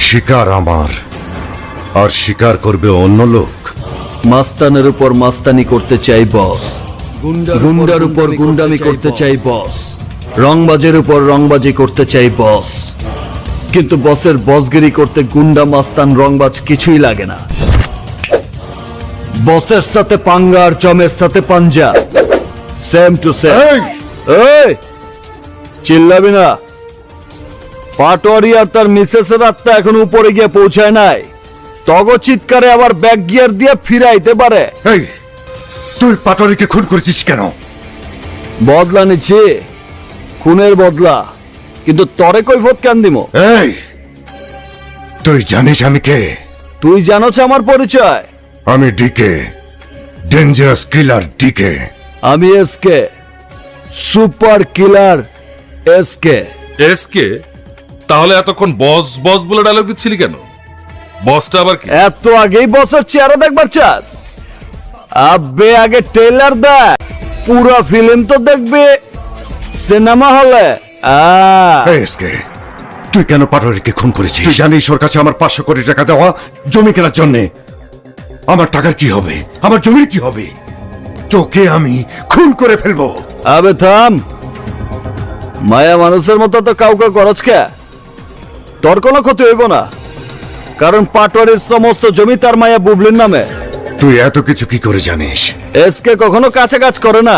শিকার আমার, আর শিকার করবে অন্য লোক। মাস্তানের উপর মাস্তানি করতে চাই বস, গুন্ডার উপর গুন্ডামি করতে চাই বস, রংবাজের উপর রংবাজি করতে চাই বস। কিন্তু বসের বসগিরি করতে গুন্ডা মাস্তান রংবাজ কিছুই লাগে না। বসের সাথে পাঙ্গা আর জমের সাথে পাঞ্জা, সেম টু সেম। এই চিল্লাবি না। পাটোয়ারি আর তার মিসেসের আত্মা এখন উপরে গিয়ে পৌঁছায় নাই। তগ চিৎকারে আবার ব্যাক গিয়ার দিয়ে ফিরাইতে পারে। এই তুই পাটোয়ারিকে খুন করেছিস কেন? বদলা নিচ্ছে, খুনের বদলা। কিন্তু তরে কৈফত কেন দিব? এই তুই জানিস আমি কে? তুই জানোছ আমার পরিচয়? আমি ডিকে, ডেঞ্জারাস কিলার ডিকে। আমি SK, super killer SK. SK? তাহলে এতক্ষণ বস বস বলে ডায়লগ দিচ্ছিলি কেন? বসটা আবার কি? এত আগেই বসের চেহারা দেখবার চাস? আবে আগে ট্রেলার দেখ, পুরো ফিল্ম তো দেখবে সিনেমা হলে। এসকে, তুই কেন পাটোয়ারিকে খুন করেছিস? তুই জানিস ওর কাছে আমার 500 কোটি টাকা দেওয়া জমি কেনার জন্য। আমার টাকার কি হবে? আমার জমির কি হবে? তোকে আমি খুন করে ফেলবো। আবে থাম, মায়া মানুষের মতো তো কাউকে খরচ কে? তোর কোনো ক্ষতি হইব না, কারণ পাটোয়ারির সমস্ত জমি তার মায়া বুবলির নামে। তুই এত কিছু কি করে জানিস? এসকে কখনো কাছে কাজ করে না।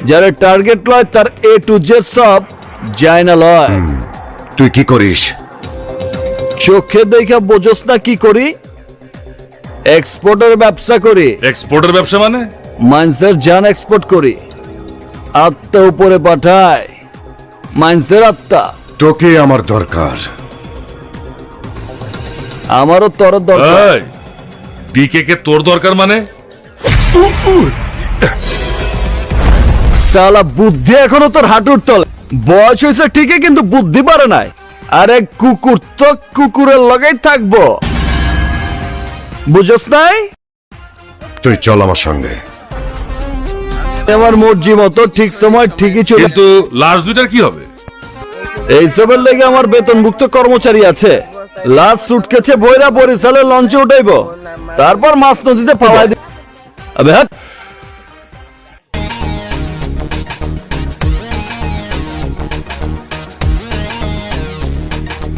যারা টার্গেট লয় তার এ টু জেড সব যায় না লয়। তুই কি করিস? চোখে দেখা বোঝস না কি করি? এক্সপোর্টের ব্যবসা করি। এক্সপোর্টের ব্যবসা মানে? মাইন্সের জান এক্সপোর্ট করি, আত্মা উপরে পাঠায়। মাইন্সের আত্মা। তোকে আমার দরকার। আমারও তোর দরকার। ডিকে কে তোর দরকার মানে? শালা বুদ্ধি এখনো তোর হাঁটুর তলে। বয়স হয়েছে ঠিকই, কিন্তু বুদ্ধি পারে নাই। আরে কুকুর তো কুকুরের লগেই থাকবো, বুঝস নাই? তুই চল আমার সঙ্গে। আমার মর্জি মতো ঠিক সময় ঠিকই চলে। কিন্তু লাস্ট দুইটার কি হবে? এইসবের লেগে আমার বেতনভুক্ত কর্মচারী আছে। লাস্ট সুটকেছে বইরা বরিশালের লঞ্চে উঠাইবো, তারপর মাছ নদীতে পাওয়াই দিব। আবে হাট।